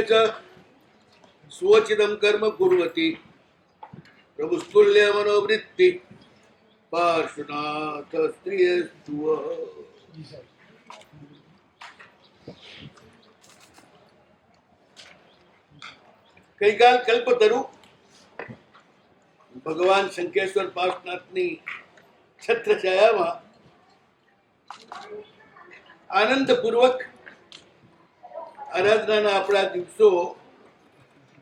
च स्वचिदं कर्म कुर्वति प्रभुस्तुल्य मनोवृत्ति पार्श्वनाथ स्त्रियस्तु ગઈકાલ કલ્પતરુ ભગવાન શંકેશ્વર પાર્શ્વનાથની છત્રછાયામાં આનંદપૂર્વક આરાધનાના આપણા દિવસો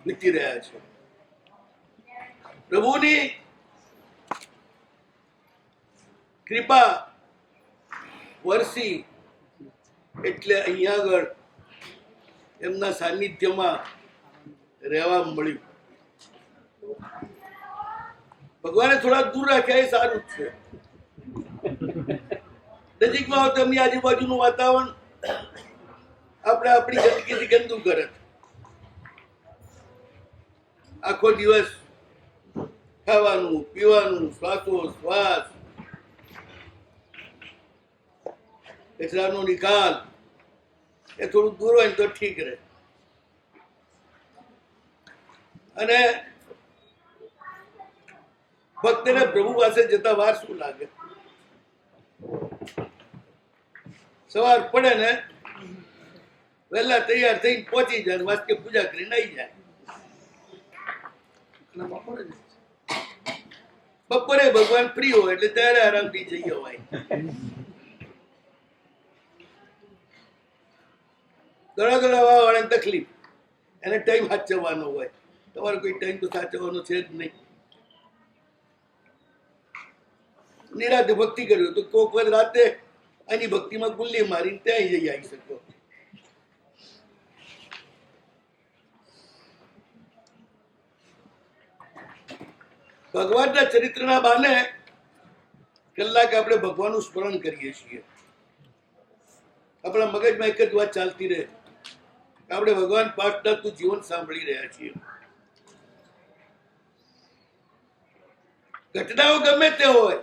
વીતી રહ્યા છે. પ્રભુની કૃપા વરસી એટલે અહીંયા આગળ એમના સાનિધ્યમાં રહેવા મળ્યું. ભગવાને થોડા દૂર રાખ્યા એ સારું જ છે. નજીકમાં હોય તો એમની આજુબાજુનું વાતાવરણ આપણે આપણી ગંદકીથી ગંદુ કરે. આખો દિવસ ખાવાનું પીવાનું શ્વાસોશ્વાસ કચરાનો નિકાલ એ થોડું દૂર હોય તો ઠીક રહે. અને ભક્તને પ્રભુ પાસે જતા વાર શું લાગે? સવાર પડે ને વહેલા તૈયાર થઈને પહોંચી જાય, વાસ્કે પૂજા કરીને આવી જાય. બપોરે ભગવાન ફ્રી હોય એટલે ત્યારે આરામથી જઈ અવાય. ઘણા ઘણા વાળાને તકલીફ, એને ટાઈમ સાચવવાનો હોય. તમારે કોઈ ટાઈમ તો સાચવવાનો છે જ નહીં. નિરાતે ભક્તિ કર્યો તો કોક વાર રાતે એની ભક્તિમાં ગુલ્લી મારીને ત્યાં જઈ આવી શકો. ભગવાનના ચરિત્રના બાને કલાક આપણે ભગવાનનું સ્મરણ કરીએ છીએ. આપણા મગજમાં એક જ વાત ચાલતી રહે, આપણે ભગવાન પાઠનું જીવન સાંભળી રહ્યા છીએ. ઘટનાઓ ગમે તે હોય,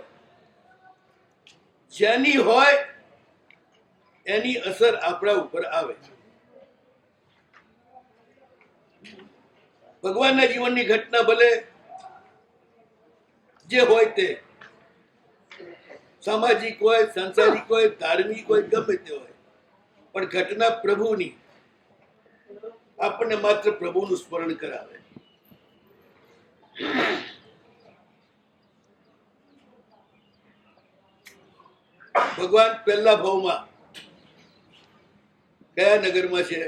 જેની હોય એની અસર આપણા ઉપર આવે. ભગવાનના જીવનની ઘટના ભલે જે હોય તે, સામાજિક હોય, સાંસારિક હોય, ધાર્મિક હોય, ગમે તે હોય, પણ ઘટના પ્રભુની આપણને માત્ર પ્રભુનું સ્મરણ કરાવે. ભગવાન પહેલા ભાવમાં કયા નગરમાં છે?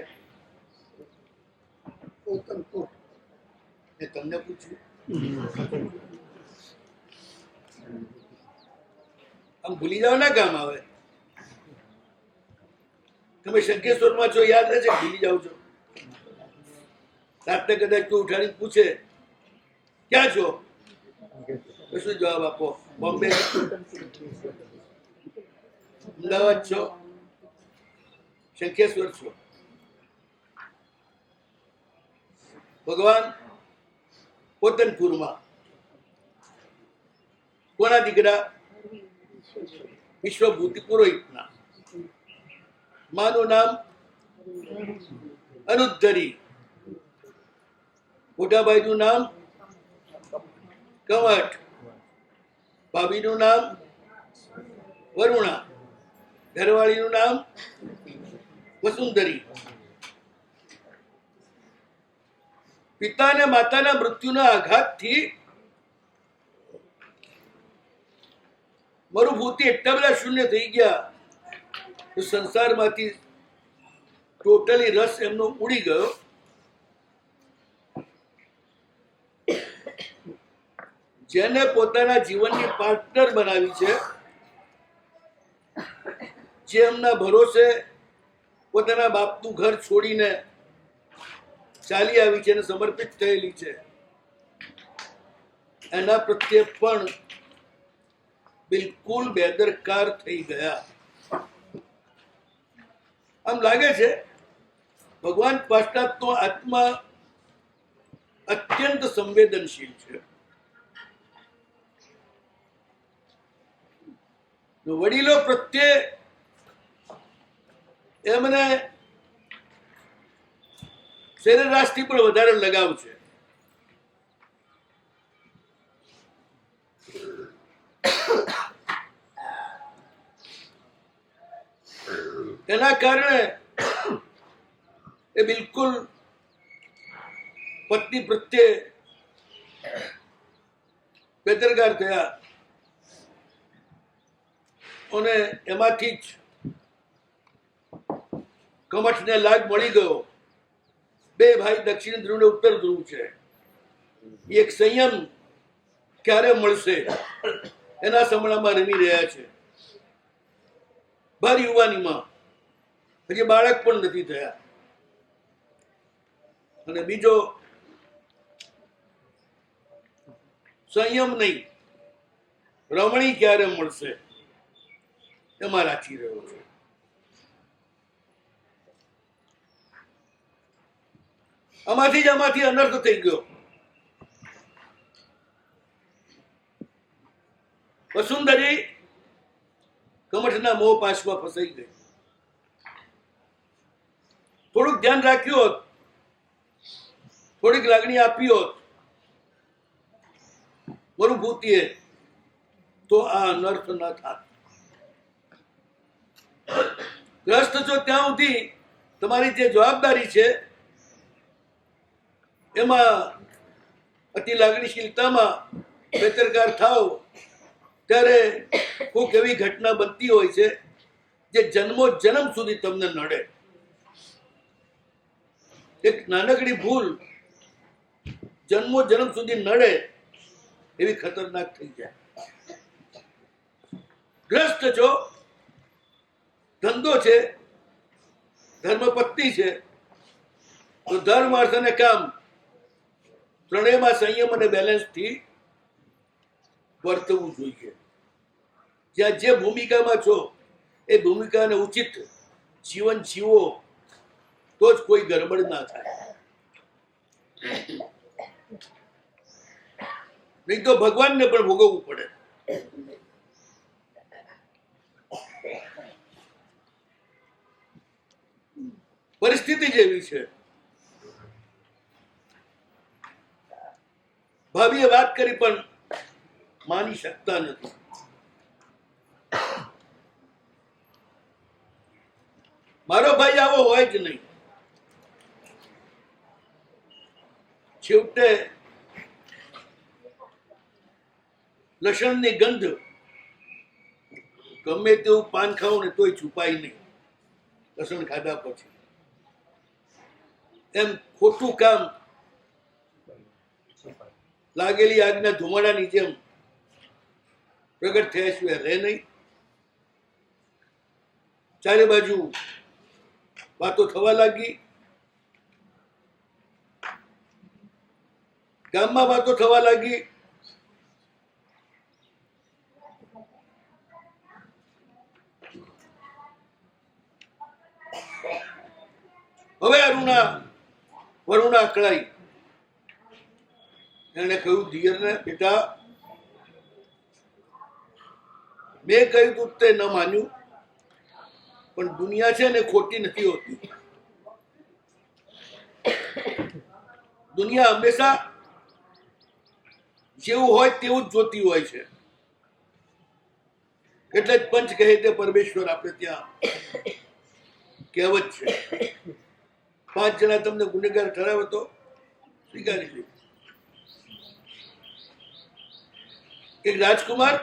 મેં તમને પૂછ્યું. આમ ભૂલી જાવ ના કામ આવે. તમે શંકેશ્વરમાં છો, યાદ રહેશે, ભૂલી જાવ છો. રાત્રે કદાચ કોઈ ઉઠાડી પૂછે ક્યાં છો, શું જવાબ આપો? બોમ્બે, અમદાવાદ છો, શંકેશ્વર છો. ભગવાન પોતનપુરમાં કોના દીકરા? વિશ્વભૂતિ પુરોહિતના. માનું નામ અનુદ્ધરી, મોટાભાઈનું નામ કવટ, ભાભીનું નામ વરુણા, ઘરવાળીનું નામ વસુંધરી. પિતા અને માતાના મૃત્યુના આઘાતથી મરુભૂતિ એટલા બધા શૂન્ય થઈ ગયા તો સંસારમાંથી ટોટલી રસ એમનો ઉડી ગયો. જેને પોતાના જીવનની પાર્ટનર બનાવી છે, જે એમના ભરોસે પોતાના બાપનું ઘર છોડીને ચાલી આવી છે અને સમર્પિત થયેલી છે, એના પ્રત્યે પણ બિલકુલ બેદરકાર થઈ ગયા. આમ લાગે છે ભગવાન પાશ્ચાત્યનો આત્મા અત્યંત સંવેદનશીલ છે. વડીલો પ્રત્યે એમને સરેરાશથી પણ વધારે લગાવ છે. એના કારણે એ બિલકુલ પત્ની પ્રત્યે બેદરકાર થયા અને એમાંથી જ કમઠને લાગ મળી ગયો. બે ભાઈ દક્ષિણ ધ્રુવ ને ઉત્તર ધ્રુવ છે. એક સંયમ ક્યારે મળશે એના સમણામાં રમી રહ્યા છે. ભર યુવાનીમાં હજી બાળક પણ નથી થયા. અને બીજો સંયમ નહીં, રમણી ક્યારે મળશે એમાં રાખી રહ્યો છે. આમાંથી અનર્થ થઈ ગયો. વસુંધરી કમઠના મોહ પાશમાં ફસાઈ ગઈ. થોડુંક ધ્યાન રાખ્યું હોત, થોડીક લાગણી આપી હોત મરુભૂતિએ, તો આ અનર્થ ન થાત. ગ્રસ્ત છો ત્યાં સુધી તમારી જે જવાબદારી છે એમાં અતિ લાગણીશીલતામાં બેદરકાર થાવ ત્યારે કોઈક એવી ઘટના બનતી હોય છે જે જન્મો જન્મ સુધી તમને નડે. એક નાનકડી ભૂલ જન્મો જન્મ સુધી નડે એવી ખતરનાક થઈ જાય. ગ્રસ્ત છો, ધંધો છે, ધર્મપત્ની છે, તો ધર્મ અર્થ અને કામ ત્રણેયમાં સંયમ અને બેલેન્સથી વર્તવું જોઈએ. જ્યાં જે ભૂમિકામાં છો એ ભૂમિકાને ઉચિત જીવન જીવો તો જ કોઈ ગડબડ ના થાય. નહીં તો ભગવાનને પણ ભોગવવું પડે. પરિસ્થિતિ જેવી છે. ભાભીએ વાત કરી પણ માની શકતા નથી. મારો ભાઈ આવો હોય જ નહીં. છેવટે લસણની ગંધ ગમે તેવું પાન ખાવું ને તોય છુપાય નહીં લસણ ખાધા પછી. એમ ખોટું કામ લાગેલી આગના ધુમાડાની જેમ પ્રગટ થયા સિવાય રહે નહીં. ચારે બાજુ વાતો થવા લાગી. ગામમાં વાતો થવા લાગી. હવે વરુણા અકળાઈ. એને કહ્યું દિયરને, બેટા મેં કહ્યું તું તે ન માન્યું, પણ દુનિયા છે ને ખોટી નથી હોતી. દુનિયા હંમેશા જેવું હોય તેવું જ જોતી હોય છે. એટલે જ પંચ કહે તે પરમેશ્વર આપણે ત્યાં કહેવત છે. 5 જણા તમને ગુનેગાર ઠરાવે તો સ્વીકારી લે. એક રાજકુમાર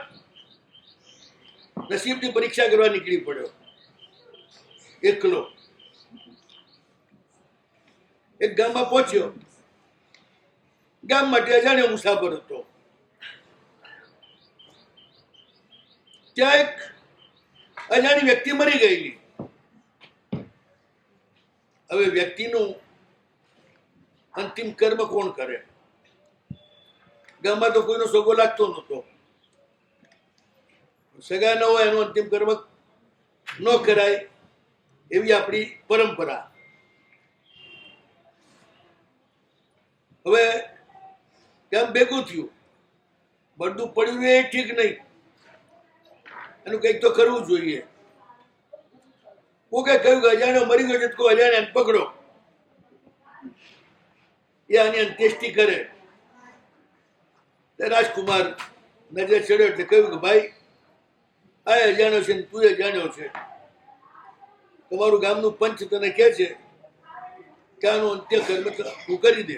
નસીબની પરીક્ષા કરવા નીકળી પડ્યો એકલો. એક ગામમાં પહોંચ્યો. ગામ માટે અજાણ્યો મુસાફર હતો. ત્યાં એક અજાણી વ્યક્તિ મરી ગયેલી. હવે વ્યક્તિનું અંતિમ કર્મ કોણ કરે? ગામમાં તો કોઈનો સોગો લાગતો નહોતો. સગા ન હોય એનું અંતિમ કર્મ ન કરાય એવી આપણી પરંપરા. હવે ગામ ભેગું થયું. બધું પડ્યું એ ઠીક નહીં, એનું કંઈક તો કરવું જોઈએ. કોકે કહ્યું કે અજાણ્યો મરી ગયો છે, તો અજાણ્યાને પકડો. એ આની અંત્યેષ્ટિ કરે. રાજકુમાર નજર ચડ્યો એટલે કહ્યું કે ભાઈ આ અજાણ્યો છે ને તું અજાણ્યો છે, તમારું ગામનું પંચ તને કહે છે કે આનું અંત્ય કર્મ તું કરી દે.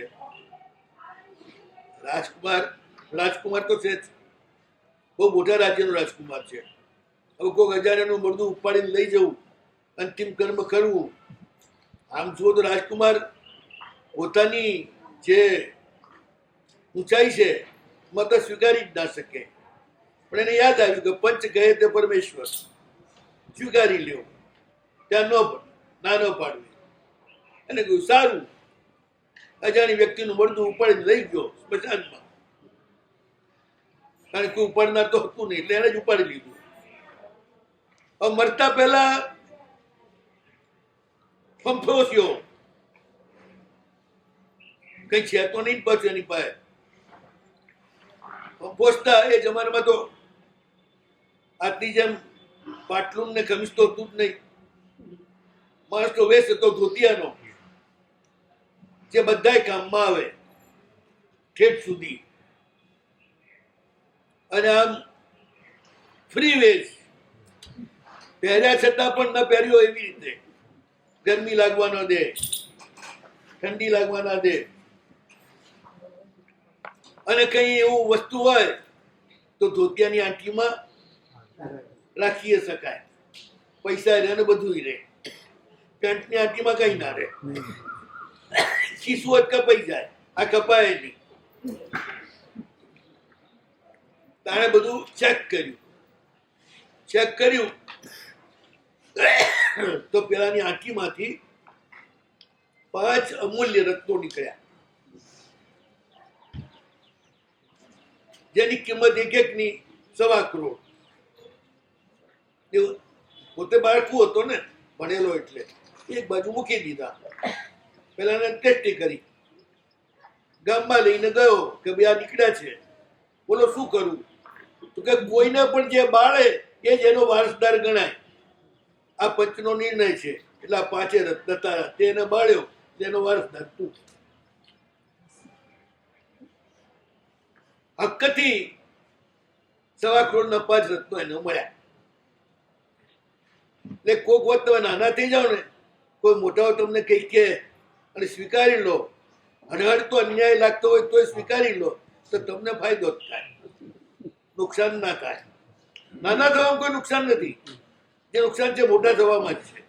રાજકુમાર તો છે જ, બહુ મોટા રાજ્યનો રાજકુમાર છે. હવે કોઈક અજાણ્યાનું મરદું ઉપાડીને લઈ જવું, અંતિમ કર્મ કરવું, આમ જુઓ તો રાજકુમાર પોતાની જે ઊંચાઈ છે મત સ્વીકારી જ ના શકે. પણ એને યાદ આવ્યું કે પંચ કહે તે પરમેશ્વર, સ્વીકારી લ્યો, ત્યાં ના ન પાડવી. એને કહ્યું સારું. અજાણી વ્યક્તિનું મળતું ઉપાડીને લઈ ગયો સ્મશાનમાં, કારણ કે ઉપાડનાર તો હતું નહીં એટલે એને જ ઉપાડી લીધું. હવે મરતા પહેલા ફંફો થયો, કઈ છે તો નહીં પાછું એની પાસે. પહોંચતા એ જમાનામાં તો આટલી જેમ પાટલું ને ખમીસ તો હતું જ નહીં. માણસ તો વેશ હતો ધોતિયાનો, જે બધાય કામમાં આવે ઠેઠ સુધી. અને આમ ફ્રી વેશ, પહેર્યા છતાં પણ ન પહેર્યો એવી રીતે, ગરમી લાગવા ન દે, ઠંડી લાગવા ના દે. અને કઈ એવું વસ્તુ હોય તો ધોતિયાની આંટીમાં રાખી શકાય, પૈસા રહે ને બધું રહે. પેન્ટની આંટીમાં કઈ ના રહે, ખીસું જ કપાઈ જાય, આ કપાય નહીં. તાણે બધું ચેક કર્યું તો પેલાની આંટીમાંથી 5 અમૂલ્ય રત્નો નીકળ્યા, જેની કિંમત એક-એકની 1.25 કરોડ. પોતે બાળકું હતો ને, ભણેલો એટલે એક બાજુ મૂકી દીધા. પેલા ટેસ્ટી કરી, ગામમાં લઈને ગયો કે ભાઈ આ નીકળ્યા છે, બોલો શું કરું? તો કે કોઈને પણ જે બાળે એ જ એનો વારસદાર ગણાય. આ પંચનો નિર્ણય છે. એટલે આ 5 રત્ન હતા, તેને બાળ્યો તેનો વારસદાર તું. હક્કથી 1.25 કરોડના 5 રત્નો એને મળ્યા. એટલે કોક વખત તમે નાના થઈ જાઓ ને, કોઈ મોટાઓ તમને કઈ કહે અને સ્વીકારી લો, હળહળ તો અન્યાય લાગતો હોય તો સ્વીકારી લો, તો તમને ફાયદો જ થાય, નુકસાન ના થાય. નાના થવામાં કોઈ નુકસાન નથી, જે નુકસાન છે મોટા થવામાં જ છે.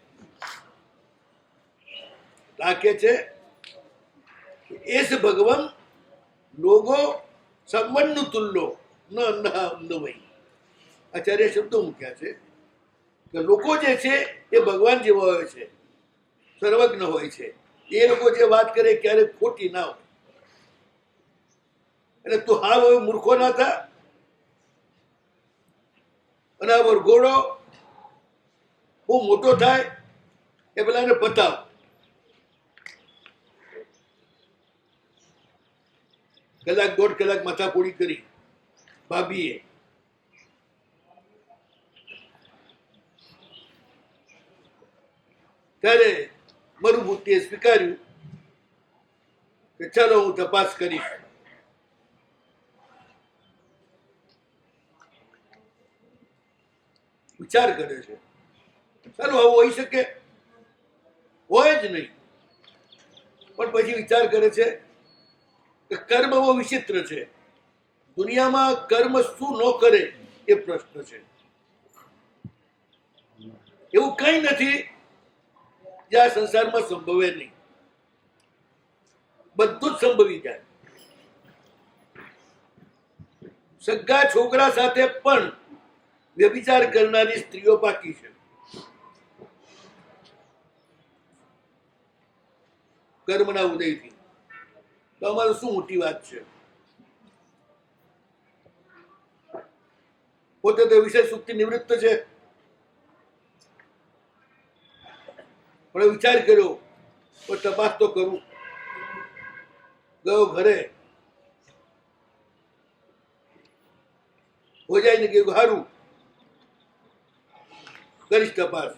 રાખે છે એસ ભગવાન લોગો સંબંધ તુલ્લો ન નવઈ. આચાર્ય શબ્દો મૂક્યા છે કે લોકો જે છે એ ભગવાન જેવા હોય છે, સર્વજ્ઞ હોય છે. એ લોકો જે વાત કરે ક્યારેક ખોટી ના હોય. એટલે તું હા હવે મૂર્ખો ના થા, અને આ વરઘોડો બહુ મોટો થાય એ પેલા એને બતાવ. કલાક 1.5 કલાક માથાપોડી કરી ભાભીએ. ત્યારે મરુભૂતિએ સ્વીકાર્યું કે ચાલો હું તપાસ કરીશ. વિચાર કરે છે, ચાલો આવું હોઈ શકે, હોય જ નહીં. પણ પછી વિચાર કરે છે કે કર્મ બહુ વિચિત્ર છે. દુનિયામાં કર્મ શું ન કરે એ પ્રશ્ન છે. એવું કઈ નથી જે આ સંસારમાં સંભવે નહીં, બધું જ સંભવી જાય. સગા છોકરા સાથે પણ વ્યભિચાર કરનારી સ્ત્રીઓ બાકી છે. કર્મના ઉદયથી તો અમારું શું મોટી વાત છે? પોતે તો વિષય સુખથી નિવૃત્ત છે, પણ વિચાર કર્યો તો તપાસ તો કરું. ગયો ઘરે, હોજાઈને કહ્યું સારું કરીશ તપાસ.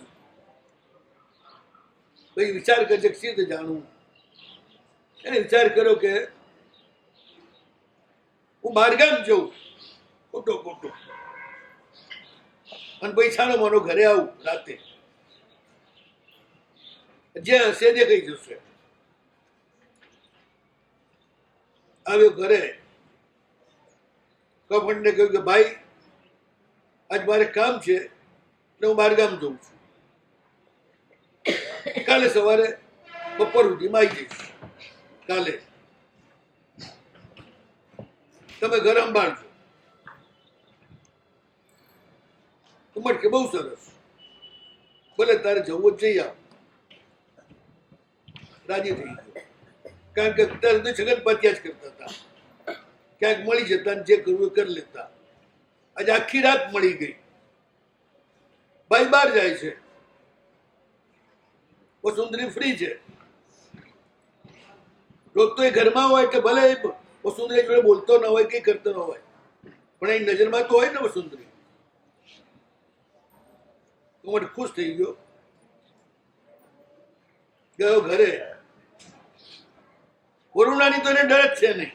પછી વિચાર કરશે કે સીધે જાણવું. એને વિચાર કર્યો કે હું બહારગામ જઉં, ખોટો અને પૈસાનો માનો ઘરે આવું રાતે, જે હશે તે કઈ જશે. આવ્યો ઘરે, કપડને કહ્યું કે ભાઈ આજ મારે કામ છે એટલે હું બહારગામ જઉં છું, કાલે સવારે બપોર સુધીમાં આવી જઈશ. કાલે તમે ઘર સંભાળજો. કમટ કે બહુ સરસ, ભલે તારે જવું જ જઈ આવ. રાજી થઈ ગયો, કારણ કે અત્યારે તો છગન પાત્યા જ કરતા હતા, ક્યાંક મળી જતા જે કરવું એ કરી લેતા. આજે આખી રાત મળી ગઈ. ભાઈ બહાર જાય છે, વસુંધરી ફ્રી છે. રોજ તો એ ઘરમાં હોય એટલે ભલે વસુંધરી જોડે બોલતો ન હોય, કઈ કરતો ન હોય, પણ એ નજરમાં તો હોય ને વસુંધરી. તો ખુશ થઈ ગયો, ગયો ઘરે. કોરોનાની તો એને ડર જ છે નહીં.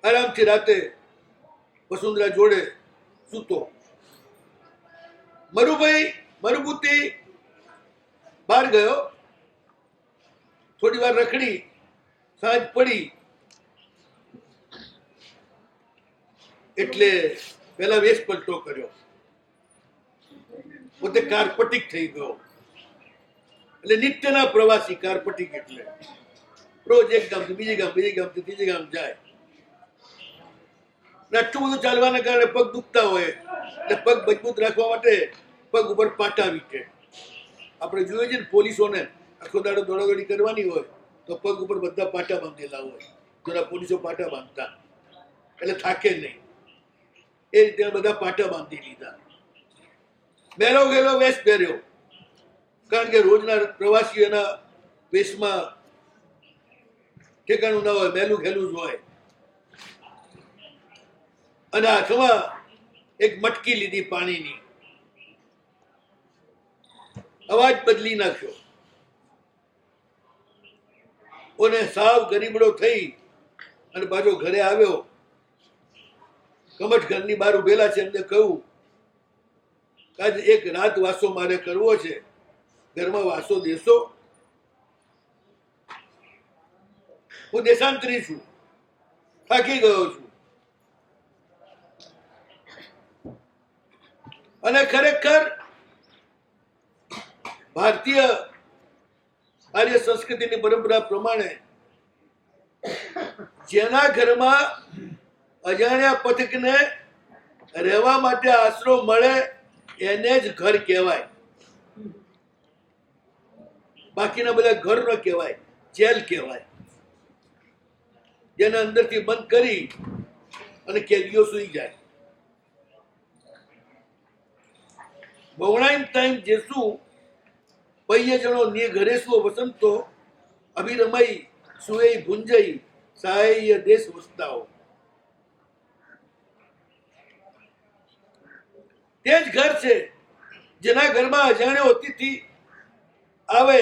આરામથી રાતે વસુંધરા જોડે સૂતો. મરુભૂતિ બહાર ગયો, થોડી વાર રખડી, સાંજ પડી એટલે પેલા વેશ પલટો કર્યો, પોતે કાર્પટિક થઈ ગયો. એટલે નિત્યના પ્રવાસી કાર્પટિક, એટલે રોજ એક ગામથી બીજી ગામથી ત્રીજી ગામ જાય. આટલું બધું ચાલવાના કારણે પગ દુખતા હોય એટલે પગ મજબૂત રાખવા માટે પગ ઉપર પાટા વીટે. આપણે જોઈએ છીએ ને પોલીસોને આખો દાડો દોડાદોડી કરવાની હોય તો પગ ઉપર બધા પાટા બાંધેલા હોય. જરા પોલીસો પાટા બાંધતા એટલે થાકે નહીં, એ રીતે બધા પાટા બાંધી લીધા. મેલો ગેલો વેશ પહેર્યો, કારણ કે રોજના પ્રવાસીઓ એના વેશમાં ઠેકાણું ના હોય, મેલું ખેલું જ હોય. અને હાથમાં એક મટકી લીધી પાણીની. અવાજ બદલી નાખ્યો અને સાવ ગરીબડો થઈ અને પાછો ઘરે આવ્યો. કમઠ ઘરની બહાર ઉભેલા છે, એમને કહ્યું આજે એક રાત વાસો મારે કરવો છે, ઘરમાં વાસો દેશો? હું દેશાંતરી છું, થાકી ગયો છું. અને ખરેખર ભારતીય આર્ય સંસ્કૃતિની પરંપરા પ્રમાણે જેના ઘરમાં અજાણ્યા પથિકને રહેવા માટે આશરો મળે એને જ ઘર કહેવાય. બાકીના બધા ઘર ન કહેવાય, જેલ કહેવાય, જેને અંદરથી બંધ કરી અને કેદીઓ સુઈ જાય. બવણાઈમ ટાઈમ જેસુ પૈયે જણો ની ઘરે સુઓ વસંતો અભિરમય સુએ ભુંજઈ સહાય દેશ વસતાઓ. તે જ ઘર છે જેના ઘરમાં અજાણ્યો અતિથિ આવે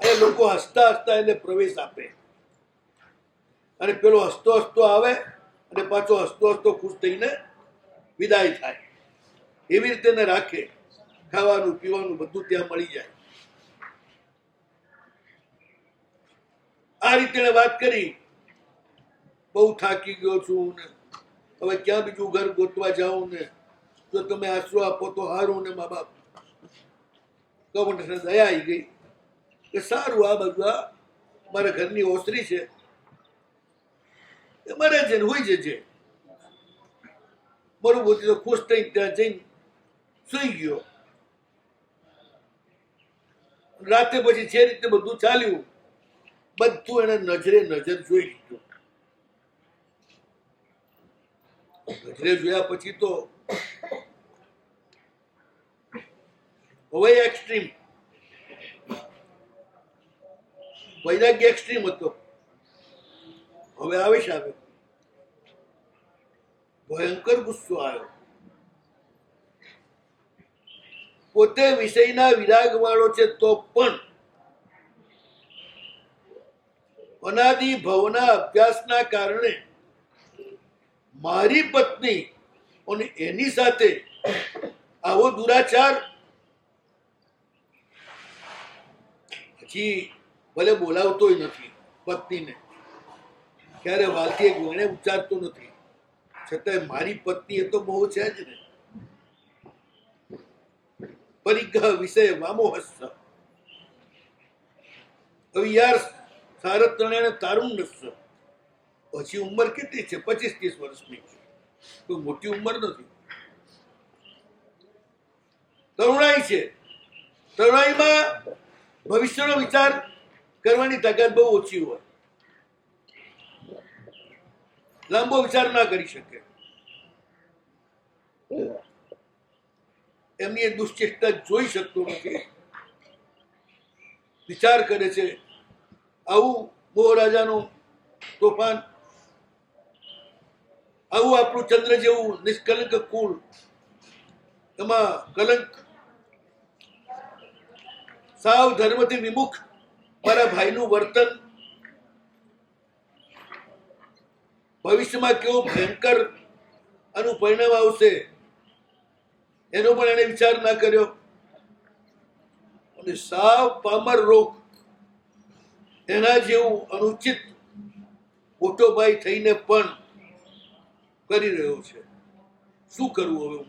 અને લોકો હસતા હસતા એને પ્રવેશ આપે, અને પેલો હસતો હસતો આવે અને પાછો હસતો હસતો ખુશ થઈને વિદાય થાય. એવી રીતે એને રાખે. ખાવાનું પીવાનું બધું ત્યાં મળી જાય. આ રીતે વાત કરી, બહુ થાકી ગયો છું ને હવે ક્યાં બીજું ઘર ગોતવા જાઉં ને, જો તમે આશરો આપો તો સારું. ને મા બાપ કમઠને દયા આવી ગઈ કે સારું, આ બધું મારા ઘરની ઓસરી છે, એ મરે છે ને હોઈ જશે. બરોબર, તો ખુશ થઈ ત્યાં જઈને સુઈ ગયો. રાતે પછી જે રીતે બધું ચાલ્યું, બધું એને નજરે નજર જોઈ લીધું. નજરે જોયા પછી તો હવે એક્સ્ટ્રીમ વૈરાગ્ય એક્સ્ટ્રીમ હતો. હવે આવેશ આવ્યો, ભયંકર ગુસ્સો આવ્યો. પોતે વિષયના વિરાગ વાળો છે તો પણ અનાદિ ભવના અભ્યાસના કારણે મારી પત્ની અને એની સાથે આવો દુરાચાર, પછી ભલે બોલાવતોય નથી પત્નીને, ક્યારે વાલથી એક વેણે ઉચ્ચારતો નથી, છતાંય મારી પત્ની એ તો બહુ છે જ ને. પરિગ્રહ વિષય વામોહસ્સ. હવે યાર સારત્રણે તારુણ્યસ્સ. પછી ઉંમર કેટલી છે? 25-30 વર્ષની. કોઈ મોટી ઉંમર નથી, તરુણાઈ છે. તરુણાઈમાં ભવિષ્યનો વિચાર કરવાની તાકાત બહુ ઓછી હોય, લાંબો વિચાર ના કરી શકે. એમની એ દુશ્ચેષ્ટા જોઈ શકતો નથી, વિચાર કરે છે. આવું મોહરાજાનું તોફાન, આવું આપણું ચંદ્ર જેવું નિષ્કલંક કુળ, એમાં કલંક, સાવ ધર્મથી વિમુખ મારા ભાઈનું વર્તન, ભવિષ્યમાં કેવો ભયંકર આનું પરિણામ આવશે એનો પણ એને વિચાર ના કર્યો. અને સાવ પામર રોગ, એના જેવું અનુચિત મોટો ભાઈ થઈને પણ કરી રહ્યો છે. શું કરવું હવે?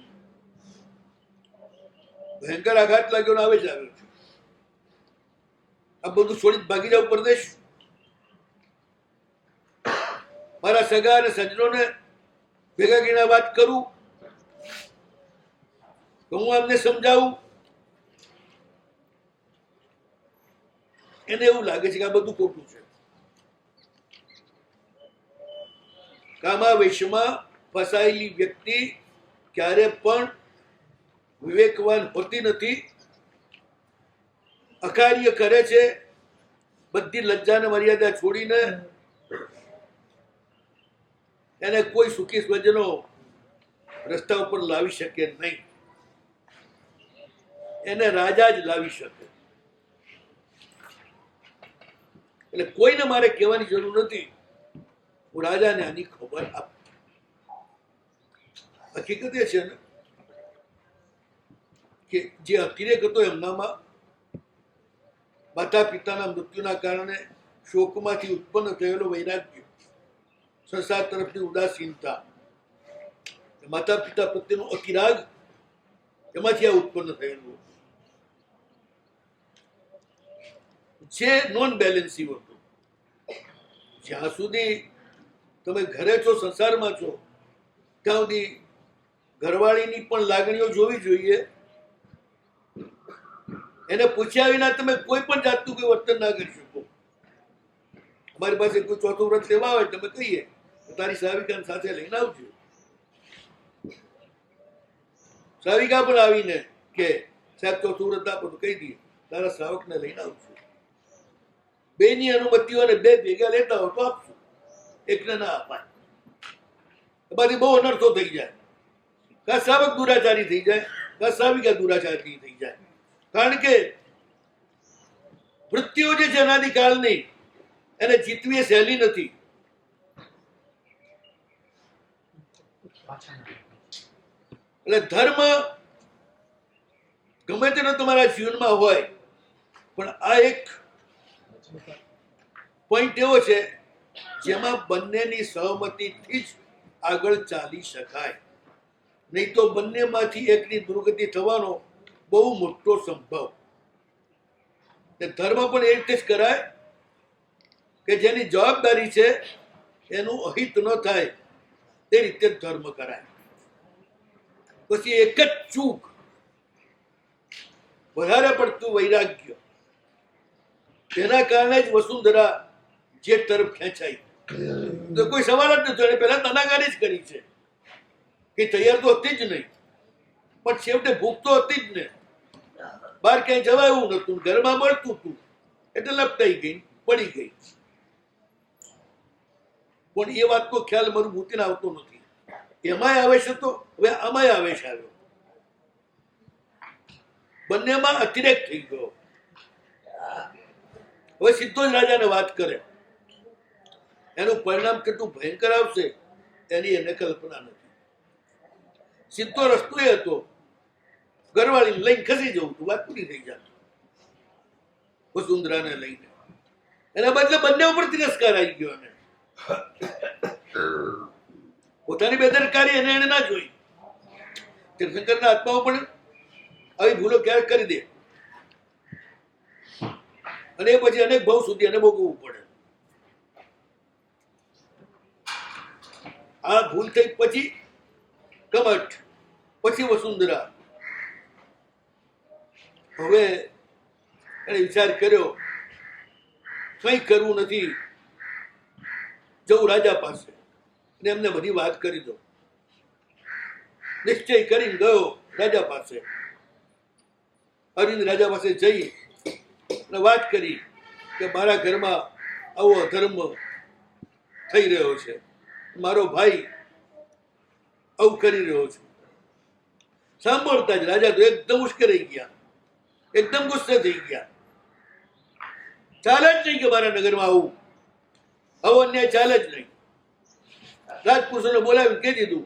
ભયંકર આઘાત લાગ્યો ને આવે જ આવ્યો છે. આ બધું છોડી ભાગી જાવ પરદેશ. મારા સગા અને સજ્જનોને ભેગા કરીને વાત કરું તો હું એમને સમજાવું. એને એવું લાગે છે કે આ બધું ખોટું છે. કામાવેશમાં ફસાયેલી વ્યક્તિ ક્યારે પણ વિવેકવાન હોતી નથી. અકાર્ય કરે છે. બધી લજ્જા અને મર્યાદા છોડીને એને કોઈ સુખી સ્વજનો રસ્તા ઉપર લાવી શકે નહીં. એને રાજા જ લાવી શકે. એટલે કોઈને મારે કહેવાની જરૂર નથી, હું રાજાને આની ખબર આપું. હકીકત એ છે ને કે જે અતિરેક હતો એમનામાં, માતા પિતાના મૃત્યુના કારણે શોકમાંથી ઉત્પન્ન થયેલો વૈરાગ્ય, સંસાર તરફની ઉદાસીનતા, માતા પિતા પ્રત્યેનો અતિરાગ, એમાંથી આ ઉત્પન્ન થયેલું જે નોન બેલેન્સિવ હતું. જ્યાં સુધી તમે ઘરે છો, સંસારમાં છો, ત્યાં સુધી ઘરવાળીની પણ લાગણીઓ જોવી જોઈએ. એને પૂછ્યા વિના તમે કોઈ પણ જાતનું કોઈ વર્તન ના કરી શકો. અમારી પાસે કોઈ ચોથું વ્રત લેવા હોય તમે કહીએ તારી સાવિકા સાથે લઈને આવજો. સાવિકા પણ આવીને કે સાહેબ ચોથું વ્રત આપો તો કહી દઈએ તારા શ્રાવકને લઈને આવજો. બેની અનુમતિઓ અને બે ભેગા લેતા હો તો આપશું, એકને ના અપાય. એમાંથી બહુ અનર્થો થઈ જાય. કા શ્રાવક દુરાચારી થઈ જાય, કા સાવિકા દુરાચારી થઈ જાય. કારણ કે વૃત્તિઓ જે છે અનાદિકાળની, એને જીતવી એ સહેલી નથી. એટલે ધર્મ ગમે તેનો તમારા જીવનમાં હોય, પણ આ એક પોઈન્ટ એવો છે જેમાં બંનેની સહમતિથી જ આગળ ચાલી શકાય. નહીં તો બંનેમાંથી એકની દુર્ગતિ થવાનો બહુ મોટો સંભવ. ધર્મ પણ એ રીતે જ કરાય કે જેની જવાબદારી છે એનું અહિત ન થાય તે રીતે ધર્મ કરાય. પછી એક જ ચૂક, વધારે પડતું વૈરાગ્ય, તેના કારણે જ વસુંધરા જે તરફ ખેંચાઈ. તો કોઈ સવાલ જ નથી. એને પહેલા તનાગારી જ કરી છે કે તૈયાર તો હતી જ નહીં, પણ છેવટે ભૂખ તો હતી જ ને. બહાર ક્યાંય જવા એવું નતું, ઘરમાં મળતું હતું એટલે લપટાઈ ગઈ, પડી ગઈ. પણ એ વાતનો ખ્યાલ મારું ભૂતિને આવતો નથી. એમાંય આવેશ હતો, હવે આમાંય આવેશ આવ્યો. બંનેમાં અતિરેક થઈ ગયો. હવે સીધો જ રાજાને વાત કરે એનું પરિણામ કેટલું ભયંકર આવશે એની એને કલ્પના નથી. સીધો રસ્તો એ હતો, ઘરવાળીને લઈને ખસી જવું તું, વાત પૂરી થઈ જાય. વસુંધરાને લઈને એના બદલે બંને ઉપર તિરસ્કાર આવી ગયો. એને પોતાની બેદરકારી એને ના જોઈ. તીર્થંકરના આત્માઓ પણ આવી ભૂલો ક્યારેક કરી દે અને એ પછી અનેક ભાવ સુધી એને ભોગવવું પડે. આ ભૂલ થઈ પછી કમઠ, પછી વસુંધરા. હવે એને વિચાર કર્યો કંઈ કરવું નથી, જવું રાજા પાસે અને એમને બધી વાત કરી દો. નિશ્ચય કરીને ગયો રાજા પાસે. અરવિંદ રાજા પાસે જઈ અને વાત કરી કે મારા ઘરમાં આવો અધર્મ થઈ રહ્યો છે, મારો ભાઈ આવું કરી રહ્યો છે. સાંભળતા જ રાજા તો એકદમ ઉશ્કેરાઈ ગયા, એકદમ ગુસ્સે થઈ ગયા. ચાલે જ નહીં કે મારા નગરમાં આવું આવો અન્યાય ચાલે જ નહીં. રાજપુરુષોને બોલાવીને કહી દીધું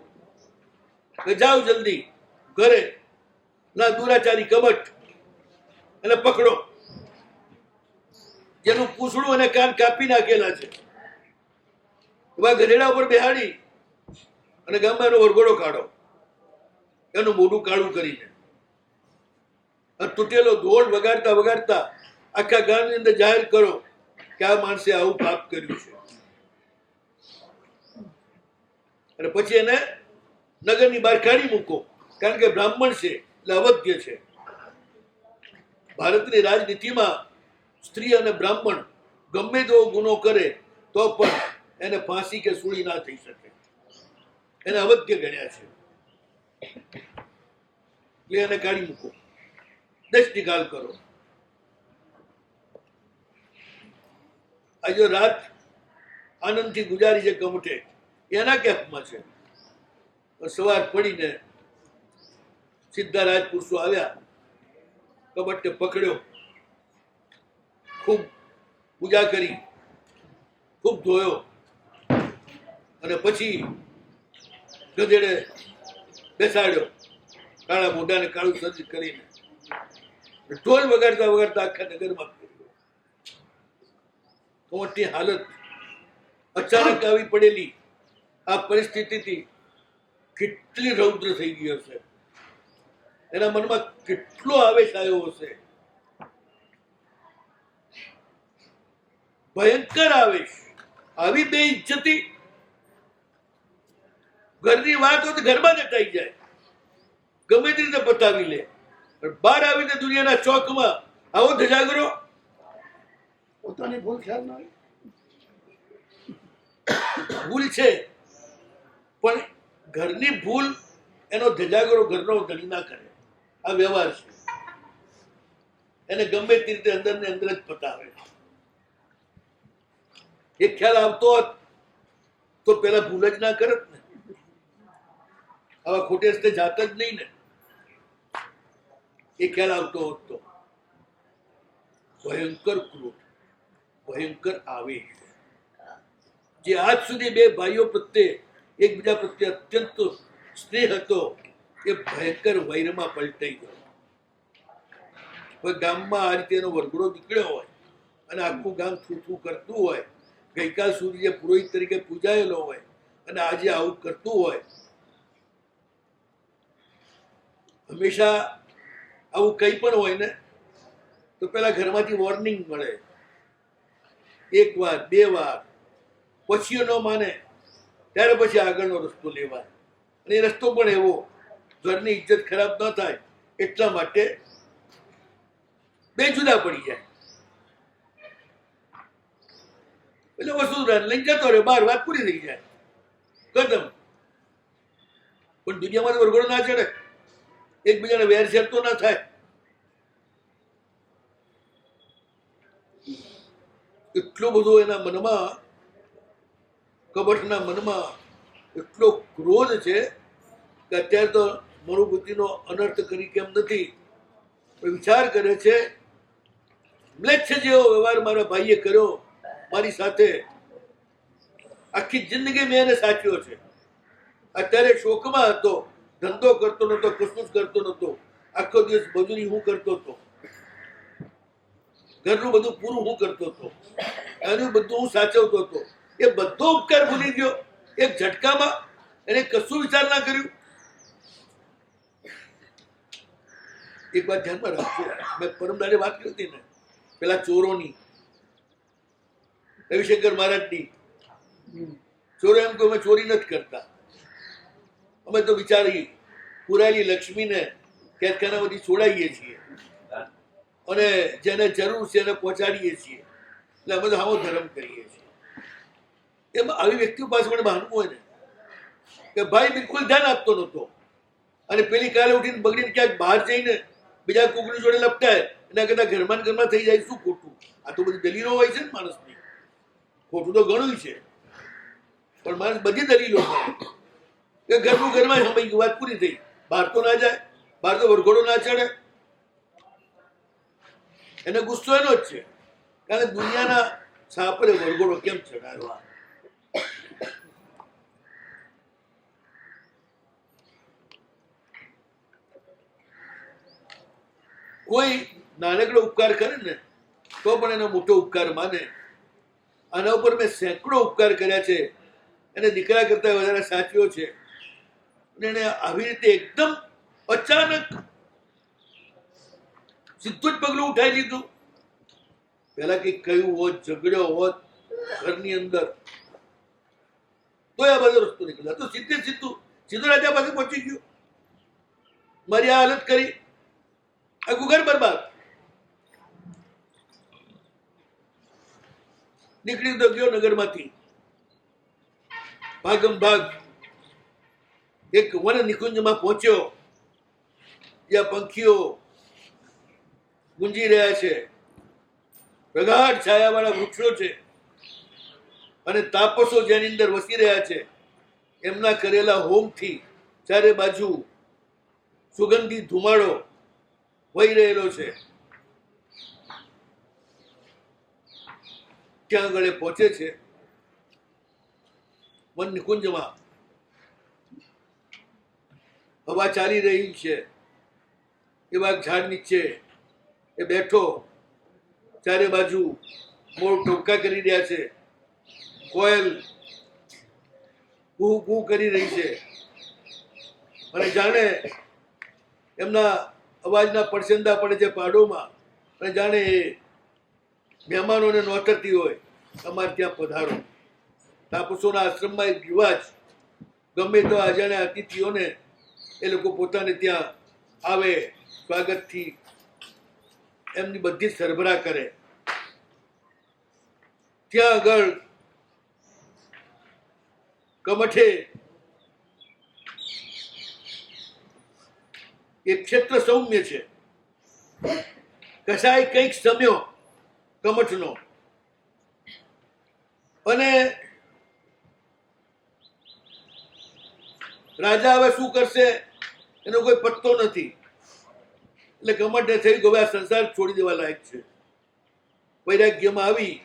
કે જાઓ જલ્દી ઘરે, ના દુરાચારી કબટ એને પકડો, જેનું પૂછડું અને કાન કાપી નાખેલા છે. એવા ગધેડા ઉપર બેહાડી અને ગામમાં એનો વરઘોડો કાઢો, એનું મોઢું કાળું કરીને. તૂટેલો ઢોલ વગાડતા વગાડતા આખા ગામની અંદર જાહેર કરો કે આ માણસે આવું પાપ કર્યું છે. અને પછી એને નગરની બહાર કાઢી મૂકો, કારણ કે બ્રાહ્મણ છે એટલે અવધ્ય છે. ભારતની રાજનીતિમાં સ્ત્રી અને બ્રાહ્મણ ગમે તેવો ગુનો કરે તો પણ એને ફાંસી કે સૂળી ના થઈ શકે, એને અવધ્ય ગણ્યા છે. એટલે એને કાઢી મૂકો, દેશ નિકાલ કરો. આજે રાત આનંદથી ગુજારી છે કમઠે, એના કેફમાં છે. સવાર પડીને સીધા રાજપુરુષો આવ્યા, કબટને પકડ્યો, ખૂબ પૂજા કરી, ખૂબ ધોયો અને પછી ગધેડે બેસાડ્યો, કાળા મોઢાને કાળું સર્જ કરીને. ઢોલ વગાડતા વગાડતા આખા નગરમાં કમઠની હાલત અચાનક આવી પડેલી આ પરિસ્થિતિથી કેટલી રૌદ્ર થઈ ગઈ હશે, એના મનમાં કેટલો આવેશ આવ્યો હશે, ભયંકર આવેશ. આવી બે ઇજ્જતી, ઘરની વાત હોય તો ઘરમાં જ અટાઈ જાય, ગમે તે રીતે પતાવી લે. બહાર આવીને દુનિયાના ચોકમાં આવો ધજાગરો, પોતાની ભૂલ ખ્યાલ ના ભૂલ છે પણ ઘરની ભૂલ એનો ધજાગરો ઘરનો ધણી ના કરે. આ વ્યવહાર છે, એને ગમે તે રીતે અંદર ને અંદર જ પતાવે. એ ખ્યાલ આવતો હોત તો પેલા ભૂલ જ ના કરત ને, આવા ખોટે રસ્તે જાત જ નહીં ને. એ ખ્યાલ આવતો હોત તો ભયંકર ક્રોધ, ભયંકર આવેશ, જે આજ સુધી બે ભાઈઓ પ્રત્યે એકબીજા પ્રત્યે અત્યંત સ્નેહ હતો, એ ભયંકર વૈરમાં પલટાઈ ગયો. હવે ગામમાં આ રીતે એનો વરઘોડો નીકળ્યો હોય અને આખું ગામ થૂથું કરતું હોય, ગઈકાલ સુધી જે પુરોહિત તરીકે પૂજાયેલો હોય અને આજે આવું કરતું હોય. હંમેશા આવું કંઈ પણ હોય ને તો પેલા ઘરમાંથી વોર્નિંગ મળે, એક વાર બે વાર, પછી ન માને ત્યારે પછી આગળનો રસ્તો લેવાય. અને એ રસ્તો પણ એવો ઘરની ઇજ્જત ખરાબ ન થાય એટલા માટે બે જુદા પડી જાય. એટલે વસુંધરા લઈને જતો રહે બહાર, વાત પૂરી થઈ જાય, કદમ. પણ દુનિયામાં તો વરઘોડો ના ચડે, એકબીજાને વેરઝેર તો ના થાય. એટલો બધો એના મનમાં, કબઠના મનમાં એટલો ક્રોધ છે કે અત્યારે તો મનુબુદ્ધિનો અનર્થ કરી કેમ નથી. વિચાર કરે છે, મ્લેચ્છ જેવો વ્યવહાર મારા ભાઈએ કર્યો મારી સાથે, આખી જિંદગી મેં એને સાચ્યો છે. અત્યારે શોકમાં હતો, ધંધો કરતો નતો, કશું જ કરતો નતો, આખો દિવસ મજૂરી હું કરતો હતો, ઘરનું બધું પૂરું હું કરતો હતો, એનું બધું હું સાચવતો હતો. એ બધો ઉપકાર ભૂલી ગયો એક ઝટકામાં. એને કશું વિચાર ના કર્યું. એક વાત ધ્યાનમાં રાખજો, મેં પરમદાડે વાત કરી હતી ને પેલા ચોરોની, રવિશંકર મહારાજની. ચોરો એમ કે અમે ચોરી નથી કરતા, અમે તો બિચારી પુરાયેલી લક્ષ્મીને કેદખાનામાંથી છોડાવીએ છીએ અને જેને જરૂર છે એને પહોંચાડીએ છીએ, એટલે અમે તો આવો ધર્મ કરીએ છીએ. એમાં આવી વ્યક્તિઓ પાસે મને બહાનું હોય ને કે ભાઈ બિલકુલ ધ્યાન આપતો નહોતો, અને પેલી કાલે ઉઠીને બગડીને ક્યાંક બહાર જઈને બીજા કોકની જોડે લપટાય, એના કરતા ઘરમાં થઈ જાય શું ખોટું? આ તો બધી દલીલો હોય છે ને માણસની. ખોટું તો ઘણું છે, પણ માણસ બધી દલીલો કરે કે ઘરમાં સમય ગયું, વાત પૂરી થઈ. બહાર તો ના જાય, બહાર તો વરઘોડો ના ચડે. એને ગુસ્સો એનો જ છે, કારણ દુનિયાના સાપરે વરઘોડો કેમ ચડાવ્યો? કોઈ નાનકડો ઉપકાર કરે ને તો પણ એનો મોટો ઉપકાર માને. આના ઉપર મેં સેંકડો ઉપકાર કર્યા છે, એને દીકરા કરતા વધારે સાચ્યો છે. અને એને આવી રીતે એકદમ અચાનક સીધું જ પગલું ઉઠાવી દીધું. પેલા કઈક કહ્યું હોત, ઝઘડ્યો હોત ઘરની અંદર, તો આ બધો રસ્તો નીકળ્યો. તો સીધું રાજા પાસે પહોંચી ગયું. મારી આ હાલત કરી, આખું ઘર બરબાદ. નીકળી તો ગયો નગરમાંથી ભાગમ ભાગ એક વન નિકુંજમાં પહોંચ્યો, જ્યાં પંખીઓ ગુંજી રહ્યા છે, પ્રગાઢ છાયાવાળા વૃક્ષો છે, અને તાપસો જેની અંદર વસી રહ્યા છે. એમના કરેલા હોમથી ચારે બાજુ સુગંધી ધુમાડો વહી રહેલો છે. ત્યાં આગળ પહોંચે છે વન નિકુંજમાં. હવા ચાલી રહી છે, એવા ઝાડ નીચે એ બેઠો. ચારે બાજુ મોર ટોકા કરી રહ્યા છે, કોયલ કૂ કૂ કરી રહી છે, અને જાણે એમના અવાજના પડછંદા પડે છે પાડોમાં, અને જાણે એ મહેમાનોને નોતરતી હોય, અમારે ત્યાં પધારો. તાપસોના આશ્રમમાં એક રિવાજ, ગમે તો અજાણ્યા અતિથિઓને એ લોકો પોતાને ત્યાં આવે, સ્વાગતથી એમની બધી જ સરભરા કરે. ત્યાં આગળ કમઠે એક ક્ષેત્ર સૌમ્ય છે. કસાય કંઈક સમ્યો કમઠનો, અને રાજા હવે શું કરશે એનો કોઈ પત્તો નથી. એટલે કમઠને થઈ ગયો આ સંસાર છોડી દેવા લાયક છે. વૈરાગ્યમાં આવી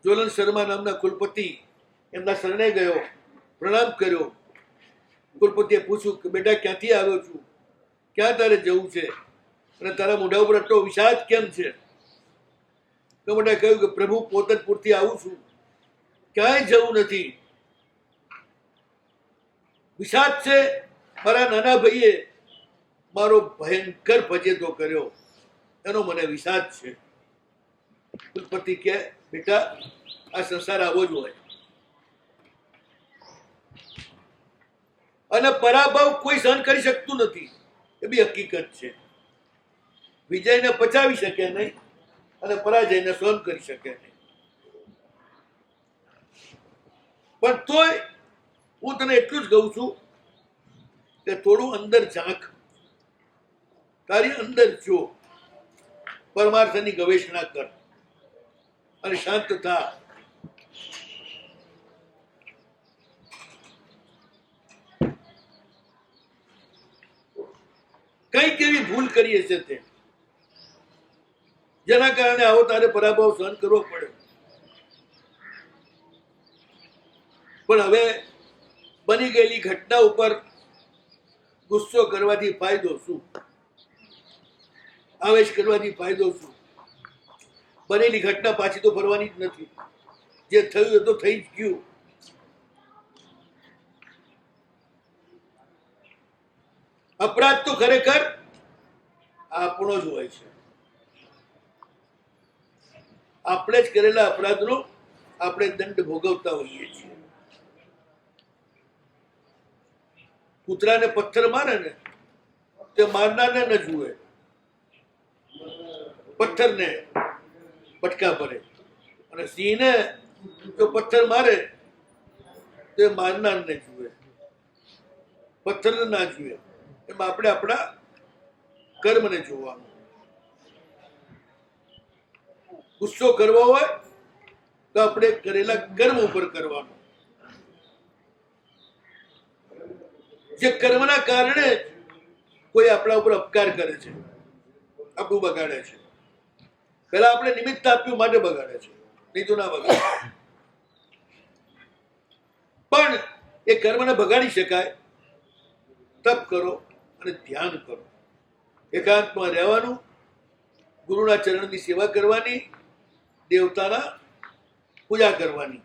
જ્વલન શર્મા નામના કુલપતિ એમના શરણે ગયો, પ્રણામ કર્યો. કુલપતિએ પૂછ્યું કે બેટા ક્યાંથી આવ્યો છું, ક્યાં તારે જવું છે, અને તારા મોઢા ઉપર આટલો વિષાદ કેમ છે? કમઠે કહ્યું કે પ્રભુ પોતનપુરથી આવું છું, ક્યાંય જવું નથી. વિષાદ છે, મારા નાના ભાઈએ મારો ભયંકર ફજેતો કર્યો, એનો મને વિષાદ છે. કુલપતિ કે બેટા આ સંસાર આવો જ હોય, અને પરાભવ કોઈ સહન કરી શકતું નથી, એ બી હકીકત છે. વિજયને પચાવી શકે નહીં અને પરાજયને સહન કરી શકે નહીં. પણ તોય હું તને એટલું જ કહું છું કે થોડું અંદર ઝાંક, તારી અંદર જો, પરમાર્થની ગવેષણા કર અને શાંત થા. કઈક એવી ભૂલ કરીએ છે તે જેના કારણે આવો તારે પરાભવ સહન કરવો પડે. પણ હવે બની ગયેલી ઘટના ઉપર ગુસ્સો કરવાથી ફાયદો શું? આવેશ કરવાથી ફાયદો શું? બનેલી ઘટના પાછી તો ફરવાની જ નથી. જે થયું એ તો થઈ જ ગયું. અપરાધ તો ખરેખર આપણો જ હોય છે. આપણે જ કરેલા અપરાધનો આપણે દંડ ભોગવતા હોઈએ છીએ. કૂતરાને પથ્થર મારે ને તે મારનારને ન જુએ, પથ્થરને બટકા ભરે. અને સિંહને જો પથ્થર મારે તો એ મારનારને જુએ, પથ્થરને ના જુએ. એમ આપણે આપણા કર્મને જોવાનું. ગુસ્સો કરવો હોય તો આપણે કરેલા કર્મ ઉપર કરવાનો. જે કર્મના કારણે કોઈ આપણા ઉપર અપકાર કરે છે, આપણું બગાડે છે, પેલા આપણે નિમિત્ત આપ્યું માટે બગાડે છે, નહીં તો ના બગાડે. પણ એ કર્મને બગાડી શકાય. તપ કરો અને ધ્યાન કરો, એકાંતમાં રહેવાનું, ગુરુના ચરણની સેવા કરવાની, દેવતાના પૂજા કરવાની.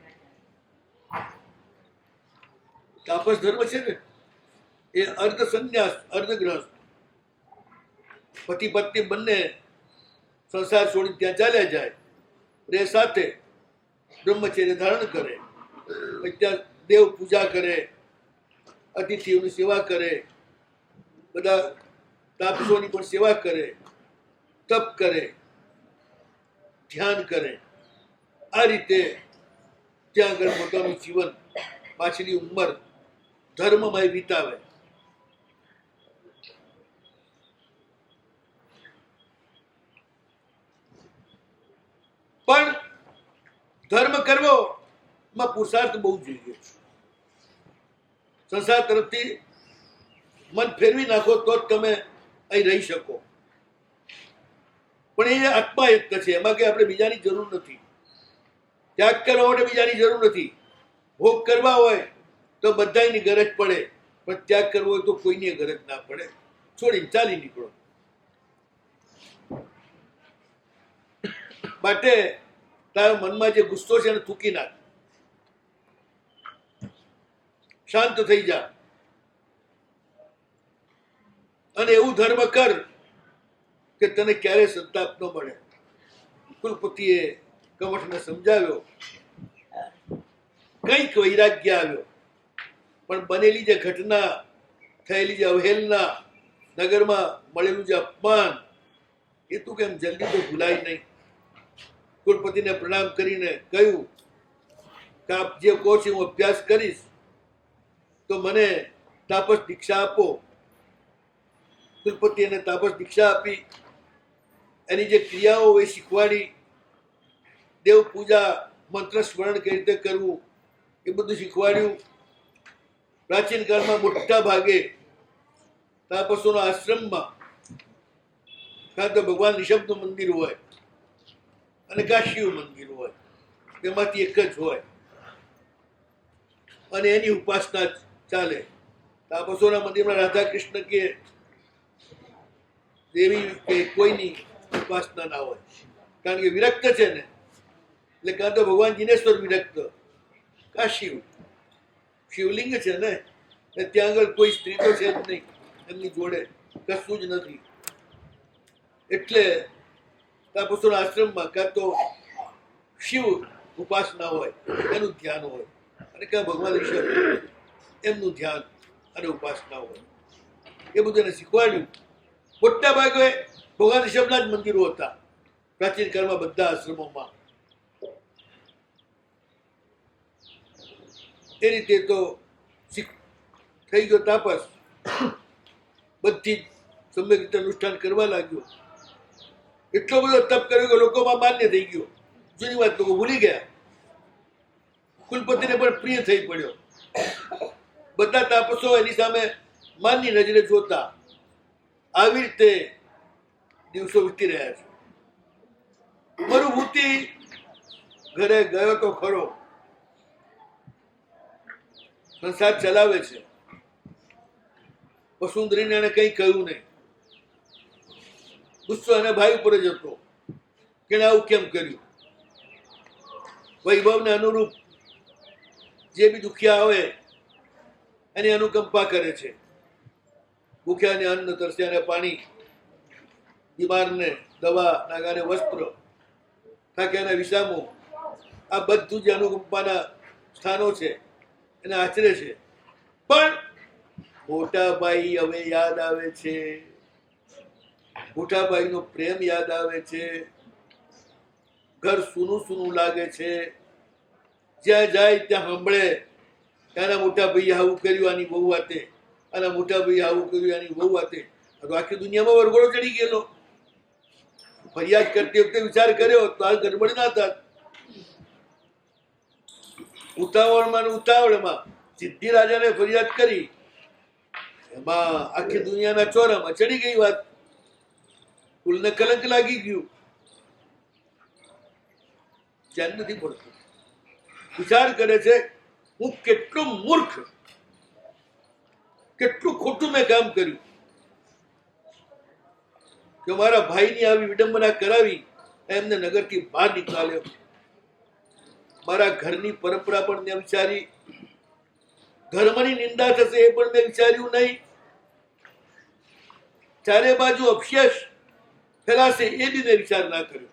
તાપસ ધર્મ છે ને એ અર્ધ સંન્યાસ, અર્ધ ગ્રહસ્થ. પતિ પત્ની બંને સંસાર છોડી ત્યાં ચાલ્યા જાય, રે સાથે બ્રહ્મચર્ય ધારણ કરે, પછી ત્યાં દેવ પૂજા કરે, અતિથિઓની સેવા કરે, બધા તાપસોની પણ સેવા કરે, તપ કરે, ધ્યાન કરે. આ રીતે ત્યાં આગળ પોતાનું જીવન, પાછલી ઉંમર ધર્મમય વિતાવે. પણ ધર્મ કરવો માં પુરુષાર્થ બહુ જોઈએ. સંસાર તરફથી મન ફેરવી નાખો તો જ તમે અહીં રહી શકો. પણ એ આત્માયત્ન છે, એમાં કે આપણે બીજાની જરૂર નથી. ત્યાગ કરવા માટે બીજાની જરૂર નથી. ભોગ કરવા હોય તો બધાની ગરજ પડે, પણ ત્યાગ કરવો હોય તો કોઈની ગરજ ના પડે. છોડીને ચાલી નીકળો. માટે તારા મનમાં જે ગુસ્સો છે એને થૂકી નાખ, શાંત થઈ જા અને એવું ધર્મ કર કે તને ક્યારે સંતાપ ન મળે. કુલપતિએ કમઠને સમજાવ્યો, કંઈક વૈરાગ્ય આવ્યો, પણ બનેલી જે ઘટના, થયેલી જે અવહેલના, નગરમાં મળેલું જે અપમાન, એ તું કેમ જલ્દી તો ભૂલાય નહીં. કુલપતિને પ્રણામ કરીને કહ્યું કે આપ જે કહો છો હું અભ્યાસ કરીશ, તો મને તાપસ દીક્ષા આપો. કુલપતિ એને તાપસ દીક્ષા આપી. એની જે ક્રિયાઓ એ શીખવાડી, દેવ પૂજા, મંત્ર સ્મરણ કઈ રીતે કરવું એ બધું શીખવાડ્યું. પ્રાચીન કાળમાં મોટા ભાગે તાપસોના આશ્રમમાં કાં તો ભગવાન ઋષભનું મંદિર હોય અને કાં શિવ મંદિર હોય, તેમાંથી એક જ હોય અને એની ઉપાસના ચાલે. તાપસોના મંદિરમાં રાધા કૃષ્ણ કે દેવી કે કોઈની ઉપાસના ના હોય, કારણ કે વિરક્ત છે ને. એટલે કાં તો ભગવાન જીનેશ્વર વિરક્ત, કાં શિવ, શિવલિંગ છે ને, ત્યાં આગળ કોઈ સ્ત્રી તો છે જ નહીં, એમની જોડે કશું જ નથી. એટલે તાપસોના આશ્રમમાં કાં તો શિવ ઉપાસના હોય, એનું ધ્યાન હોય, અને કાં ભગવાન ઈશ્વર એમનું ધ્યાન અને ઉપાસના હોય. એ બધું એને શીખવાડ્યું. મોટા ભાગે ભગવાન ઋષભના જ મંદિરો હતા પ્રાચીન કાળમાં બધા આશ્રમોમાં. એ રીતે તો થઈ ગયો તાપસ. બધી સમ્યક રીતે અનુષ્ઠાન કરવા લાગ્યો. એટલો બધો તપ કર્યો કે લોકોમાં માન્ય થઈ ગયો. જૂની વાત લોકો ભૂલી ગયા. કુલપતિને પણ પ્રિય થઈ પડ્યો. બધા તાપસો એની સામે માનની નજરે જોતા. આવી રીતે દિવસો વીતી રહ્યા છે. મરુભૂતિ ઘરે ગયો તો ખરો, સંસાર ચલાવે છે. વસુંધરીને એને કંઈ કહ્યું નહીં. ગુસ્સો એને ભાઈ ઉપર જ હતો કે એને આવું કેમ કર્યું. વૈભવને અનુરૂપ જે બી દુખિયા આવે એની અનુકંપા કરે છે. ભૂખ્યાને અન્ન, તરસ્યાને પાણી, બીમારને દવા, નાગાને વસ્ત્ર, થાક્યાને વિસામો, આ બધું જે અનુકંપાના સ્થાનો છે એને આચરે છે. પણ મોટા ભાઈ હવે યાદ આવે છે. મોટા ભાઈનો પ્રેમ યાદ આવે છે. ઘર સૂનું સૂનું લાગે છે. જ્યાં જાય ત્યાં સાંભળે આના મોટા ભાઈએ આવું કર્યું આની બહુ વાતે, આના મોટા ભાઈએ આવું કર્યું આની બહુ વાતે. તો આખી દુનિયામાં વરઘોડો ચડી ગયેલો. ફરિયાદ કરતી વખતે વિચાર કર્યો તો આ ગડબડ ના થાત. ઉતાવળમાં સિદ્ધિ રાજાને ફરિયાદ કરી, એમાં આખી દુનિયાના ચોરામાં ચડી ગઈ વાત. કુલને કલંક લાગી ગયું. ધ્યાન નથી પડતું. વિચાર કરે છે હું કેટલો મૂર્ખ, કેટલું ખોટું મેં કામ કર્યું કે મારા ભાઈની આવી વિડંબના કરાવી, એમને નગરથી બહાર નીકાળ્યો. મારા ઘરની પરંપરા પણ મેં વિચારી, ધર્મની નિંદા થશે એ પણ મેં વિચાર્યું નહીં. ચારે બાજુ અપયશ ફેલાશે એ બી મેં વિચાર ના કર્યો.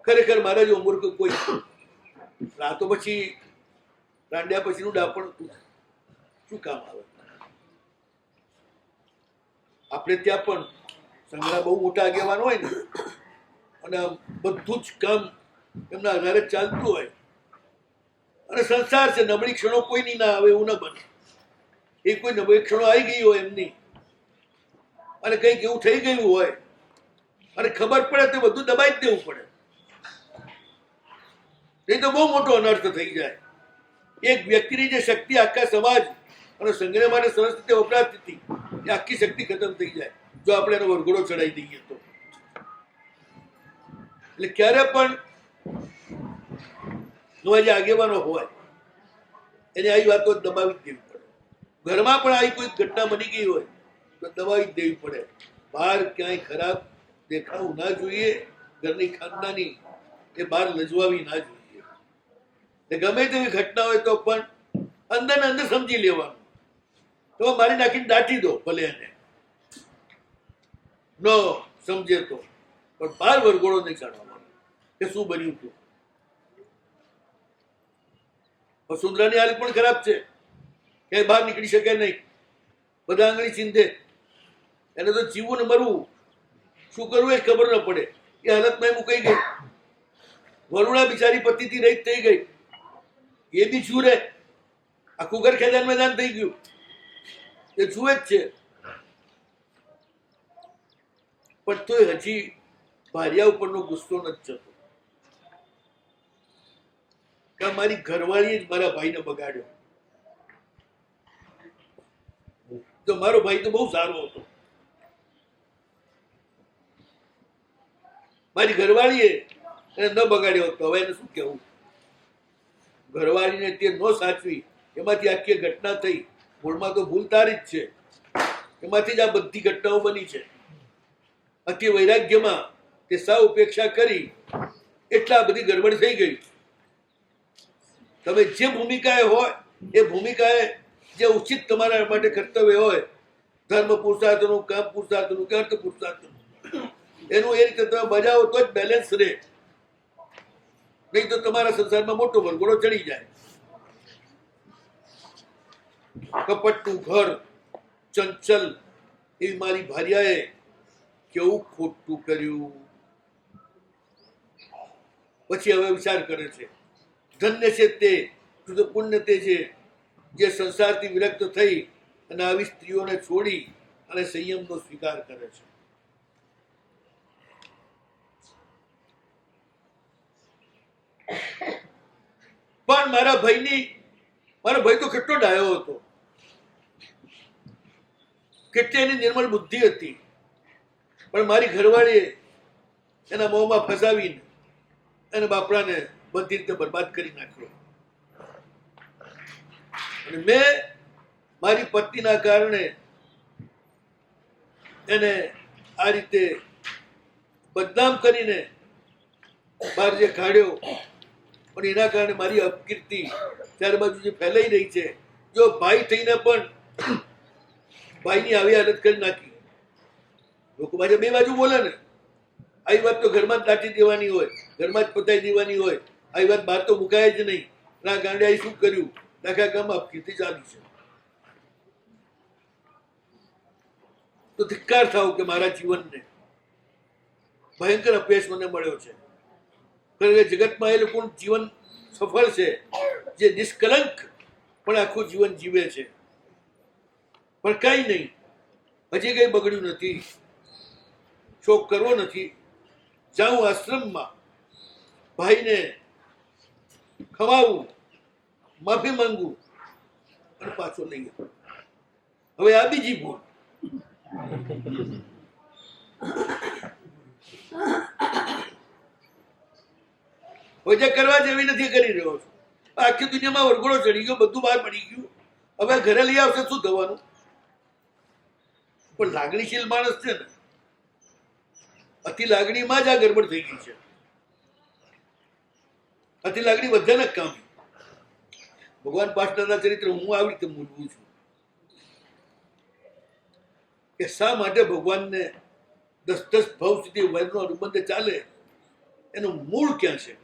ખરેખર મારા જેવો મૂર્ખ કોઈ. આ તો પછી રાંડ્યા પછીનું ડાપણ હતું, શું કામ આવે. આપણે ત્યાં પણ સંઘના બહુ મોટા આગેવાન હોય ને, અને બધું જ કામ એમના આધારે ચાલતું હોય, અને સંસાર છે, નબળી ક્ષણો કોઈની ના આવે એવું ના બને. એ કોઈ નબળી ક્ષણો આવી ગઈ હોય એમની, અને કંઈક એવું થઈ ગયું હોય અને ખબર પડે તો બધું દબાઈ જ દેવું પડે. એ તો બહુ મોટો અનર્થ થઈ જાય. એક વ્યક્તિની જે શક્તિ આખા સમાજ અને સંઘને માટે સરસ રીતે વપરાતી હતી, એ આખી શક્તિ ખતમ થઈ જાય જો આપણે એનો વરઘોડો ચડાવી દઈએ તો. એટલે ક્યારે પણ નવા જે આગેવાનો હોય એને આવી વાતો દબાવી જ દેવી પડે. ઘરમાં પણ આવી કોઈ ઘટના બની ગઈ હોય તો દબાવી જ દેવી પડે. બહાર ક્યાંય ખરાબ દેખાવું ના જોઈએ. ઘરની ખાનદાની એ બહાર લજવાવી ના જોઈએ. ગમે તેવી ઘટના હોય તો પણ અંદર ને અંદર સમજી લેવાનું. તો મારી નાખીને દાટી દો ભલે એને, ન સમજે તો, પણ બહાર વરઘોડો નહીં કાઢવાનો કે શું બન્યું હતું. વસુંધરાની હાલત પણ ખરાબ છે, ક્યાંય બહાર નીકળી શકે નહીં. બધા આંગળી ચીંધે. એને તો જીવવું ને મરવું, શું કરવું એ ખબર ન પડે. એ હાલતમાં મુકાઈ ગઈ. વરુણા બિચારી પતિથી રહિત થઈ ગઈ. એ બી શું રે, આખું ઘર ખેદાન મેદાન થઈ ગયું. એ જુએ જ છે. પણ તોય હજી ભાર્યા ઉપરનો ગુસ્સો નથી જતો કે મારી ઘરવાળીએ જ મારા ભાઈને બગાડ્યો. તો મારો ભાઈ તો બહુ સારો હતો. મારી ઘરવાળીએ એને ન બગાડ્યો હતો. હવે એને શું કહેવું. ઘરવાળીને તે ન સાચવી, એમાંથી આખી ઘટના થઈ. મૂળમાં તો ભૂલ તારી જ છે. એમાંથી જ આ બધી ઘટનાઓ બની છે. અતિ વૈરાગ્યમાં તે સાવ ઉપેક્ષા કરી એટલા બધી ગડબડ થઈ ગઈ. તમે જે ભૂમિકાએ હોય એ ભૂમિકાએ જે ઉચિત તમારા માટે કર્તવ્ય હોય, ધર્મ પુરુષાર્થનું, કામ પુરુષાર્થનું કે અર્થ પુરુષાર્થનું, એનું એ રીતે તમે બજાવો તો જ બેલેન્સ રહે. નહીં તો તમારા સંસારમાં મોટો વરઘોડો ચડી જાય. કપટનું ઘર, ચંચલ એવી મારી ભાર્યાએ કેવું ખોટું કર્યું. પછી હવે વિચાર કરે છે, ધન્ય છે તે, પુણ્ય તે છે જે સંસારથી વિરક્ત થઈ અને આવી સ્ત્રીઓને છોડી અને સંયમનો સ્વીકાર કરે છે. પણ મારો ભાઈ તો કેટલો ડાયો હતો, કેટલી એની નિર્મળ બુદ્ધિ હતી. પણ મારી ઘરવાળીએ એના મોંમાં ફસાવીને એને બાપડાને બધી રીતે બરબાદ કરી નાખ્યો. અને મેં મારી પત્નીના કારણે એને આ રીતે બદનામ કરીને બહાર જે કાઢ્યો, અને એના કારણે મારી અપકીર્તિ ચારે બાજુ જે ફેલાઈ રહી છે, જો ભાઈ થઈને પણ ભાઈની આવી હાલત કરી નાખી. લોકો પાછા બે બાજુ બોલે ને, આવી વાત તો ઘરમાં જ દાટી દેવાની હોય, ઘરમાં જ પતાવી દેવાની હોય, આવી વાત બહાર તો મુકાય જ નહીં. ના ગાંડિયાએ શું કર્યું, આખા ગામમાં અપકીર્તિ ચાલી છે. તો ધિક્કાર થાવ કે મારા જીવનને ભયંકર અપયશ મને મળ્યો છે. કારણ કે જગતમાં એ લોકોનું જીવન સફળ છે જે નિષ્કલંક પણ આખું જીવન જીવે છે. પણ કઈ નહીં, હજી કઈ બગડ્યું નથી, શોક કરવો નથી. જાઉં આશ્રમમાં, ભાઈને ખવાવું, માફી માંગવું અને પાછો લઈ આવું. હવે આ બીજી ભૂલ. હવે જે કરવા જેવી નથી કરી રહ્યો છું. આખી દુનિયામાં વરઘોડો ચડી ગયો, બધું બહાર પડી ગયું. હવે ઘરે લઈ આવશે શું થવાનું? પણ લાગણીશીલ માણસ છે ને, અતિ લાગણીમાં જ આ ગડબડ થઈ ગઈ છે. અતિ લાગણી બધાને જ કામ. ભગવાન પાટણના ચરિત્ર હું આવી રીતે મૂલવું છું કે શા માટે ભગવાનને 10-10 ભાવ સુધી વૈરનો અનુબંધ ચાલે, એનું મૂળ ક્યાં છે?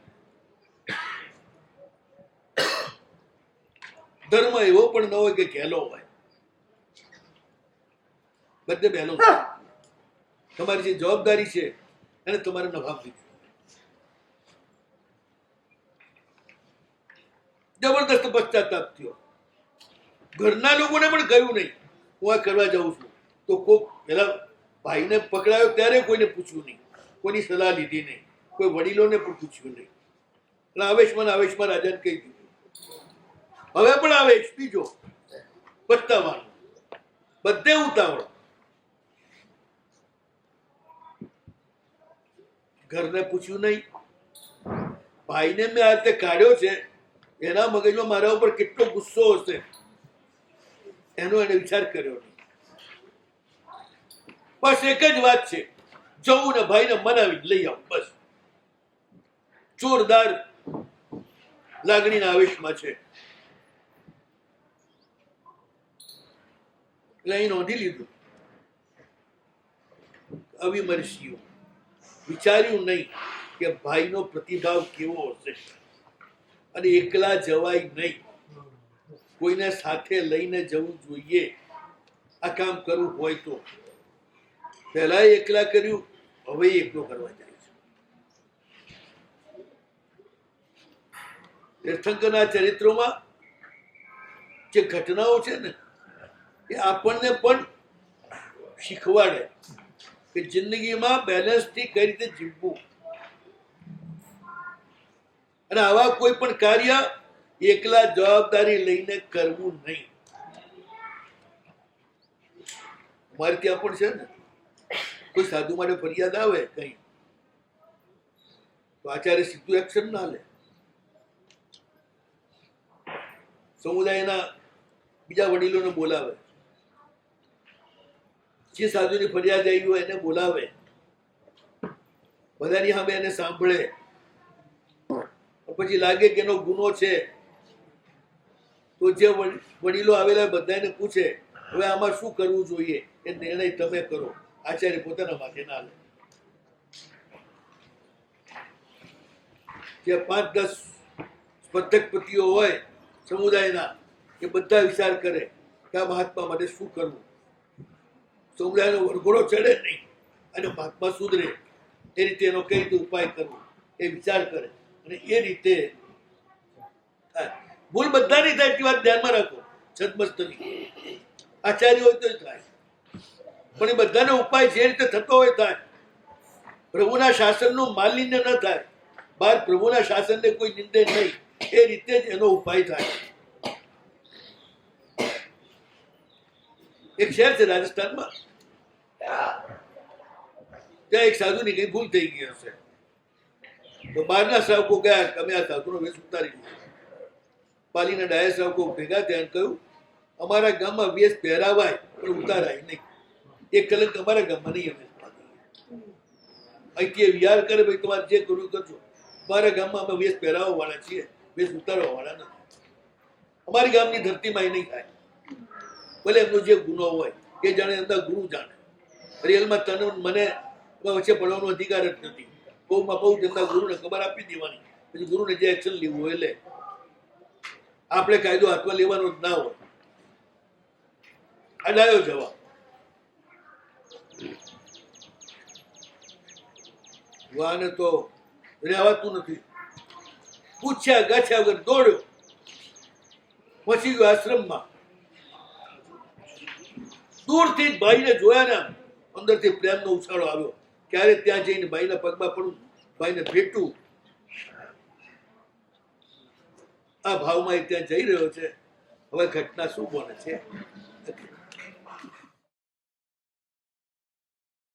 ધર્મ એવો પણ ન હોય કે ઘેલો હોય, બધે પહેલો. તમારી જે જવાબદારી છે એને તમારે નિભાવવી. જબરદસ્ત પશ્ચાતાપ થયો. ઘરના લોકોને પણ કહ્યું નહીં હું આ કરવા જાઉં છું. તો કોક પેલા ભાઈને પકડાયો ત્યારે કોઈને પૂછ્યું નહીં, કોઈની સલાહ લીધી નહીં, કોઈ વડીલોને પણ પૂછ્યું નહીં. એટલે આવેશમાં રાજાને કહી દીધું. હવે પણ આવેશ બીજો પસ્તાવાનો, બધે ઉતાવળ. ઘરને પૂછ્યું નહીં. ભાઈને મેં આ રીતે કાઢ્યો છે, એના મગજમાં મારા ઉપર કેટલો ગુસ્સો હશે એનો એને વિચાર કર્યો નહીં. બસ એક જ વાત છે, જવું ને ભાઈને મનાવી લઈ આવું. બસ જોરદાર લાગણીના આવેશમાં છે. એટલે અહીં નોંધી લીધું. અવિમર્શીઓ વિચાર્યું નહીં કે ભાઈનો પ્રતિભાવ કેવો હશે, અને એકલા જવાય નહીં, કોઈને સાથે લઈને જવું જોઈએ. આ કામ કરવું હોય તો પહેલા એકલા કર્યું, હવે એકલો કરવા જાય છે. તીર્થંકરના ચરિત્રોમાં જે ઘટનાઓ છે ને, એ આપણને પણ શીખવાડે કે જિંદગીમાં બેલેન્સથી કઈ રીતે જીવવું. અને આવા કોઈ પણ કાર્ય એકલા જવાબદારી લઈને કરવું નહીં. મારે ત્યાં પણ છે ને, કોઈ સાધુ માટે ફરિયાદ આવે કઈ, તો આચાર્ય સીધું એક્શન ના લે. સમુદાયના બીજા વડીલોને બોલાવે, જે સાધુની ફરિયાદ આવી હોય એને બોલાવે, બધાની સામે એને સાંભળે. પછી લાગે કે એનો ગુનો છે તો જે વડીલો આવેલા બધાને પૂછે હવે આમાં શું કરવું જોઈએ, એ નિર્ણય તમે કરો. આચાર્ય પોતાના માથે ના લે. જે 5-10 સ્પર્ધકપતિઓ હોય સમુદાયના, એ બધા વિચાર કરે કે આ મહાત્મા માટે શું કરવું. સમુદાયનો વરઘોડો ચડે નહીં અને મહાત્મા સુધરે એ રીતે એનો કઈ રીતે ઉપાય કરવો એ વિચાર કરે, અને એ રીતે થાય. ભૂલ બધાની થાય એટલી વાત ધ્યાનમાં રાખો. છદમસ્તની આચાર્ય હોય તો થાય, પણ એ બધાનો ઉપાય જે રીતે થતો હોય થાય. પ્રભુના શાસનનું માલિન્ય ન થાય, બહાર પ્રભુના શાસનને કોઈ નિંદે નહીં, એ રીતે જ એનો ઉપાય થાય. એક શહેર છે રાજસ્થાનમાં, ત્યાં એક સાધુની કઈ ભૂલ થઈ ગઈ હશે, તો બહારના શ્રાવકો ગયા અમે આ સાધુનો વેશ ઉતારી દીધો. પાલીના ડાયા સાહેબ ભેગા થયા અને કહ્યું અમારા ગામમાં વેશ પહેરાવાય પણ ઉતારાય નહીં. એક કલંક અમારા ગામમાં નહીં. અમે અહીંથી વિહાર કરે ભાઈ તમારે જે કરવું કરજો. અમારા ગામમાં અમે વેશ પહેરાવા વાળા છીએ, વેશ ઉતારવા વાળા નથી. અમારી ગામની ધરતીમાં એ નહીં થાય. ભલે એમનો જે ગુનો હોય એ જાણે એમના ગુરુ જાણે. રિયલમાં તને મને વચ્ચે પડવાનો અધિકાર જ નથી. બહુમાં બહુ તેમના ગુરુને ખબર આપી દેવાની, પછી ગુરુને જે એક્શન લેવું હોય એટલે આપણે કાયદો હાથમાં લેવાનો જ ના હોય. આ ડાયો જવાબ. વાને તો રહેવાતું નથી. પૂછ્યા ગાછ્યા વગર દોડ્યો, પહોંચી ગયો આશ્રમમાં. દૂરથી જ ભાઈને જોયા ને અંદરથી પ્રેમનો ઉછાળો આવ્યો. ક્યારે ત્યાં જઈને ભાઈના પગમાં પડું, ભાઈને ભેટું. આ ભાવમાં એ ત્યાં જઈ રહ્યો છે. હવે ઘટના શું બને છે?